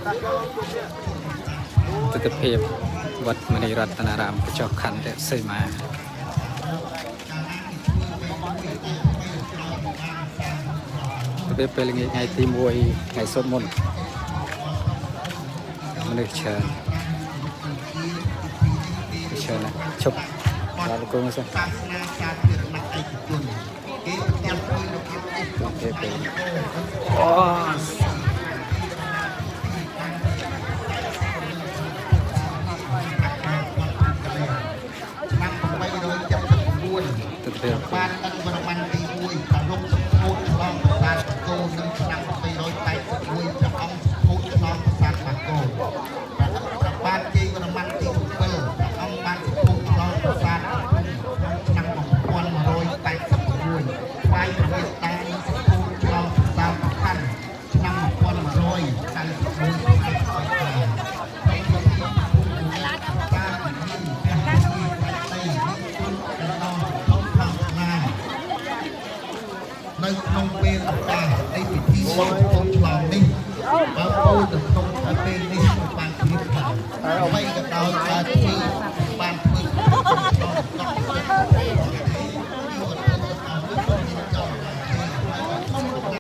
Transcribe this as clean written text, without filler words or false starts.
ទិដ្ឋភាពវត្តមនីរតនារាមកញ្ចក់ខណ្ឌសីមាទៅពេលល្ងាចថ្ងៃទី1ថ្ងៃសុក្រមុនមនុស្សច្រើនណាស់ជប់ដល់លោកគ្រូសិនសាសនាសាធារណៈឯកជនគេប្រចាំជួយរបៀបនេះគេអូទៅទៅបានដឹកបរម័នទី1ប្រមុខសម្ពោធឆ្លងប្រាសាទបាគោនៅឆ្នាំ281ព្រះអង្គសម្ពោធឆ្លងប្រាសាទបាគោបានជ័យបរម័នទី7ព្រះអង្គបានសម្ពោធឆ្លងប្រាសាទឆ្នាំ1186បាយព្រះរាជតាសម្ពោធឆ្លងប្រាសាទប្រខាន់ឆ្នាំនៅក្នុងពេលឱកាសនៃពិធីសូត្រមន្តឆ្លងនេះបើគោទៅក្នុងពេលនេះបានគ្នាខ្លះអ្វីក៏ដោយ